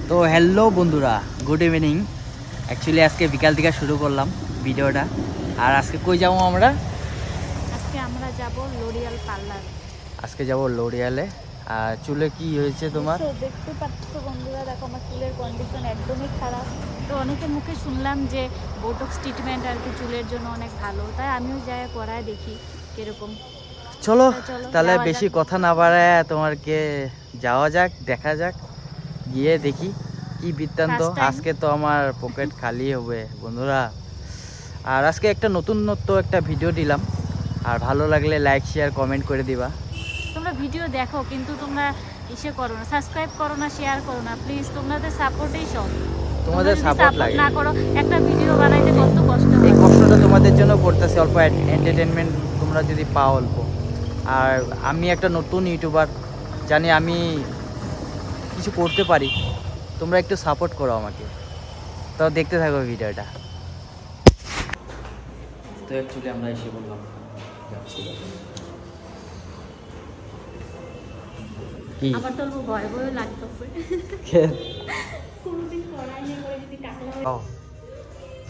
তো হ্যালো বন্ধুরা, good evening. Actually আজকে বিকাল থেকে শুরু করলাম ভিডিওটা। আর আজকে কই যাবো আমরা? আজকে আমরা যাব লরিয়াল পার্লার। আজকে যাব লরিয়ালে। আর চুলে কি হয়েছে তোমার? দেখতে পাচ্ছ বন্ধুরা, দেখো আমার চুলের কন্ডিশন একদমই খারাপ। তো অনেকের মুখে শুনলাম যে বোটক্স ট্রিটমেন্ট আর কি চুলের জন্য অনেক ভালো, তাই আমিও যাই করায় দেখি কিরকম। চলো তাহলে বেশি কথা না বাড়ায় তোমারকে যাওয়া যাক, দেখা যাক, গিয়ে দেখি কি বৃত্তান্ত। আজকে তো আমার পকেট খালি হবে বন্ধুরা। আর আজকে একটা নতুনত্ব একটা ভিডিও দিলাম, আর ভালো লাগলে লাইক শেয়ার কমেন্ট করে দিবা। তোমরা ভিডিও দেখো কিন্তু তোমরা ইসে করো না, সাবস্ক্রাইব করো না, শেয়ার করো না, প্লিজ। তোমাদের সাপোর্টেই সব। তোমাদের সাপোর্ট লাগে না করো, একটা ভিডিও বানাইতে কত কষ্ট। এই কষ্টটা তোমাদের জন্য করতেছি, অল্প এন্টারটেনমেন্ট তোমরা যদি পাও অল্প। আর আমি একটা নতুন ইউটিউবার, জানি আমি কিছু করতে পারি, তোমরা একটু সাপোর্ট করো আমাকে। তো দেখতে থাকো ভিডিওটা। তো অ্যাকচুয়ালি আমরা এসে বললাম কি আমার তো ভয় ভয় লাগতেছে। কোনোদিন করাইনি, করে যদি টাকলা হয়।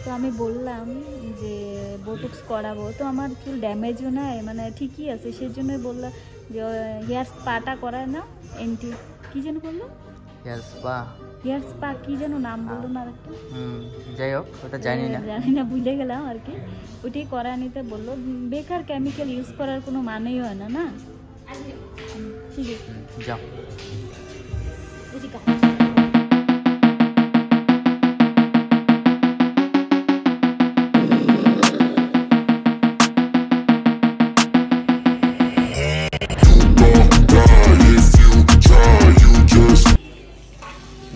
তো আমি বললাম যে বোটক্স করাবো, তো আমার চুল ড্যামেজও নাই, মানে ঠিকই আছে, সেই জন্যই বললাম যে হেয়ার স্পাটা করায় না। এন্টি কি যেন বললো, হেয়ার স্পা, হেয়ার স্পা কি যেন নাম বললো না আরেকটা। যাই হোক, ওটা জানি না ভুলে গেলাম আর কি। ওটাই করা নিতে বললো। বেকার কেমিক্যাল ইউজ করার কোনো মানেই হয় না, না? ঠিক আছে, যাও।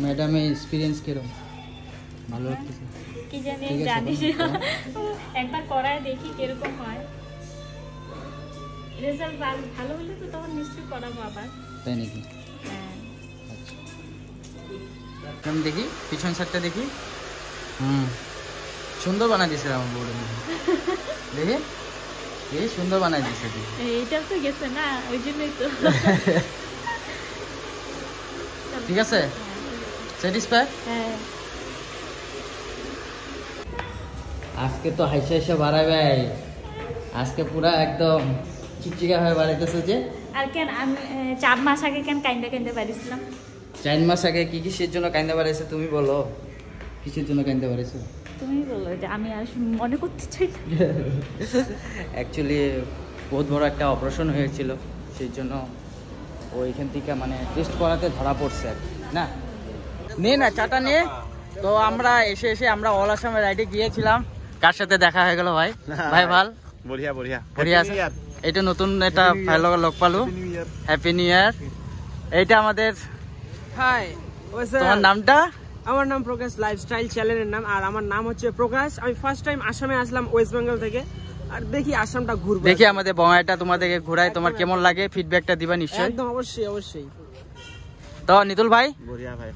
ম্যাডামের এক্সপিরিয়েন্স কিরকম? ভালো লাগতেছে? কি জানি, জানিস একবার করায় দেখি কিরকম হয়। রেজাল্ট ভালো হলে তো তখন নিশ্চয়ই করাবো আবার। তাই নাকি? হ্যাঁ। আচ্ছা, আমি দেখি পিছন সাইডটা দেখি। সুন্দর বানাই দিছে আমার বউরে। দেখি এই সুন্দর বানাই দিছে। এইটা তো গেছে না, ওই জন্যই তো। ঠিক আছে, স্যাটিসফাই? হ্যাঁ। আজকে তো হাইসা হাইসা বাড়াবে, আজকে পুরা একদম চিকচিকা হয়ে বাড়াইতেছে। যে আর কেন আমি 4 মাস আগে কেন কাইন্দা পারিছিলাম? 4 মাস আগে কি কিসের জন্য কাইন্দা বাড়াইছে তুমি বলো? কিসের জন্য কাইন্দা বাড়াইছো তুমি বলো, যে আমি আর মনে করতে চাই না। অ্যাকচুয়ালি বহুত বড় একটা অপারেশন হয়েছিল, সেই জন্য ওইখান থেকে মানে টেস্ট করাতে ধরা পড়ছে আর কি। না নে না চাটা নে। তো আমরা এসে আমরা অল আসামের রাইডে গিয়েছিলাম। কার সাথে দেখা হয়ে গেল ভাই? ভাই ভাল? বঢ়িয়া বঢ়িয়া বঢ়িয়া আছে। এটা নতুন একটা ভাই লগ পালো। Happy new year. এইটা আমাদের। হাই, তোমার নামটা? আমার নাম প্রকাশ, লাইফস্টাইল চ্যানেলের নাম। আর আমার নাম হচ্ছে প্রকাশ। আমি ফার্স্ট টাইম আসামে আসলাম ওয়েস্ট বেঙ্গল থেকে। আর দেখি আসামটা ঘুরবো, দেখি আমাদের বঙ্গাইটা তোমাদেরকে ঘুরাই, তোমার কেমন লাগে ফিডব্যাকটা দিবা নিশ্চয়ই। একদম অবশ্যই অবশ্যই। তো নিতুল ভাই, বঢ়িয়া ভাই,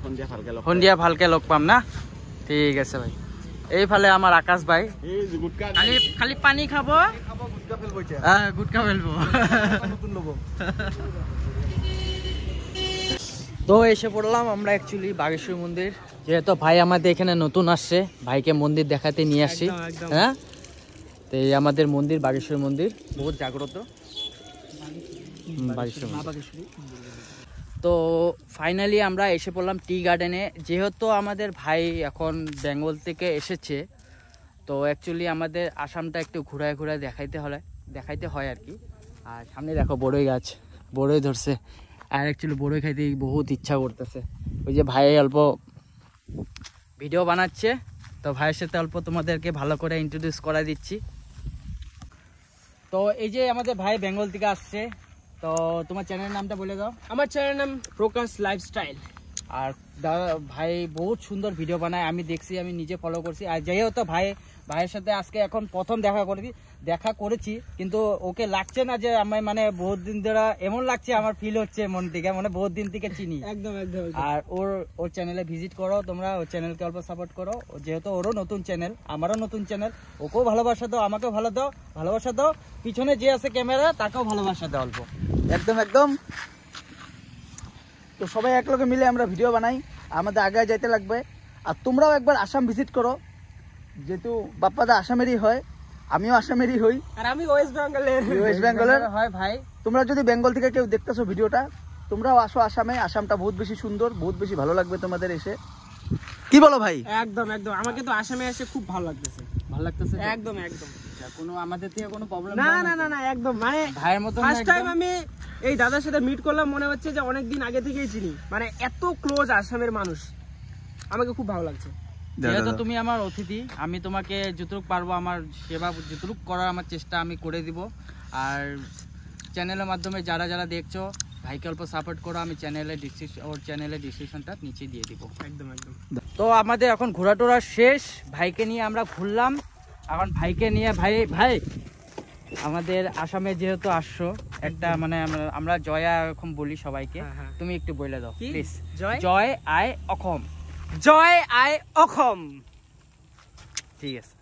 সন্ধিয়া ভালকে লগ পাম না? ঠিক আছে ভাই। এইফালে আমার আকাশ ভাই খালি পানী খাব, গুটকা ফেলবো। তো এসে পড়লাম আমরা অ্যাকচুয়ালি বাগেশ্বর মন্দির। যেহেতু ভাই আমাদের এখানে নতুন আসছে, ভাইকে মন্দির দেখাতে নিয়ে আসছি। হ্যাঁ, তো এই আমাদের মন্দির বাগেশ্বর মন্দির, বহুত জাগ্রত বাগেশ্বর মন্দির। তো ফাইনালি আমরা এসে পড়লাম টি গার্ডেনে। যেহেতু আমাদের ভাই এখন বেঙ্গল থেকে এসেছে, তো অ্যাকচুয়ালি আমাদের আসামটা একটু ঘুরায় ঘুরায় দেখাইতে হয় আর কি। আর সামনে দেখো বড়ই গাছ, বড়ই ধরছে। আর অ্যাকচুয়ালি বড়ই খাইতে বহুত ইচ্ছা করতেছে। ওই যে ভাই অল্প ভিডিও বানাচ্ছে, তো ভাইয়ের সাথে অল্প তোমাদেরকে ভালো করে ইন্ট্রোডিউস করা দিচ্ছি। তো এই যে আমাদের ভাই বেঙ্গল থেকে আসছে। তো তোমার চ্যানেলের নামটা বলে দাও। আমার চ্যানেলের নাম প্রকাশ লাইফস্টাইল। আর দাদা ভাই বহুত সুন্দর ভিডিও বানায়, আমি দেখছি, আমি নিজে ফলো করছি। আর যাই হোক, তো ভাইয়ের সাথে আজকে এখন প্রথম দেখা করেছি, কিন্তু ওকে লাগছে না যে আমি মানে বহুত দিন ধরে, এমন লাগছে আমার ফিল হচ্ছে মন থেকে, মানে বহুত দিন থেকে চিনি। একদম একদম। আর ওর চ্যানেলে ভিজিট করো তোমরা, ওর চ্যানেলকে অল্প সাপোর্ট করো। যেহেতু ওরও নতুন চ্যানেল, আমারও নতুন চ্যানেল, ওকেও ভালোবাসা দাও, আমাকেও ভালোবাসা দাও। পিছনে যে আছে ক্যামেরা, তাকেও ভালোবাসা দাও অল্প। একদম। তো সবাই একলগে মিলে আমরা ভিডিও বানাই। আমাদের আগে যাইতে লাগবে। আর তোমরাও একবার আসাম ভিজিট করো, যেহেতু বাপ্পাদা আসামেরই হয়, আমিও আসামেরই হই, আর আমি ওয়েস্ট বেঙ্গলের হয় ভাই। তোমরা যদি বেঙ্গল থেকে কেউ দেখতেছো ভিডিওটা, তোমরাও আসো আসামে। আসামটা বহুত বেশি সুন্দর, বহুত বেশি ভালো লাগবে তোমাদের এসে। কি বলো ভাই? একদম একদম, আমাকে তো আসামে এসে খুব ভালো লাগতেছে। ভালো লাগতেছে একদম একদম, কোনো আমাদের থেকে কোনো প্রবলেম না না না না, একদম মানে ভাইয়ের মতো ফার্স্ট টাইম আমি এই দাদার সাথে মিট করলাম, মনে হচ্ছে যে অনেকদিন আগে থেকেই চিনি, মানে এত ক্লোজ আসামের মানুষ, আমাকে খুব ভালো লাগছে। যেহেতু তুমি আমার অতিথি, আমি তোমাকে যতটুকু পারবো আমার সেবা যতটুকু করার আমার চেষ্টা আমি করে দিব। আর চ্যানেলের মাধ্যমে যারা যারা দেখছো ভাইকে অল্প সাপোর্ট করো, আমি চ্যানেলের ডিসক্রিপশনটা নিচে দিয়ে দিব। একদম একদম। তো আমাদের এখন ঘোরাটোরা শেষ, ভাইকে নিয়ে আমরা ঘুরলাম। এখন ভাইকে নিয়ে ভাই আমাদের আসামে যেহেতু আসছো, একটা মানে আমরা জয়া এখন বলি সবাইকে, তুমি একটু বলে দাও প্লিজ। জয় আই অসম। জয় আই অসম। ঠিক আছে।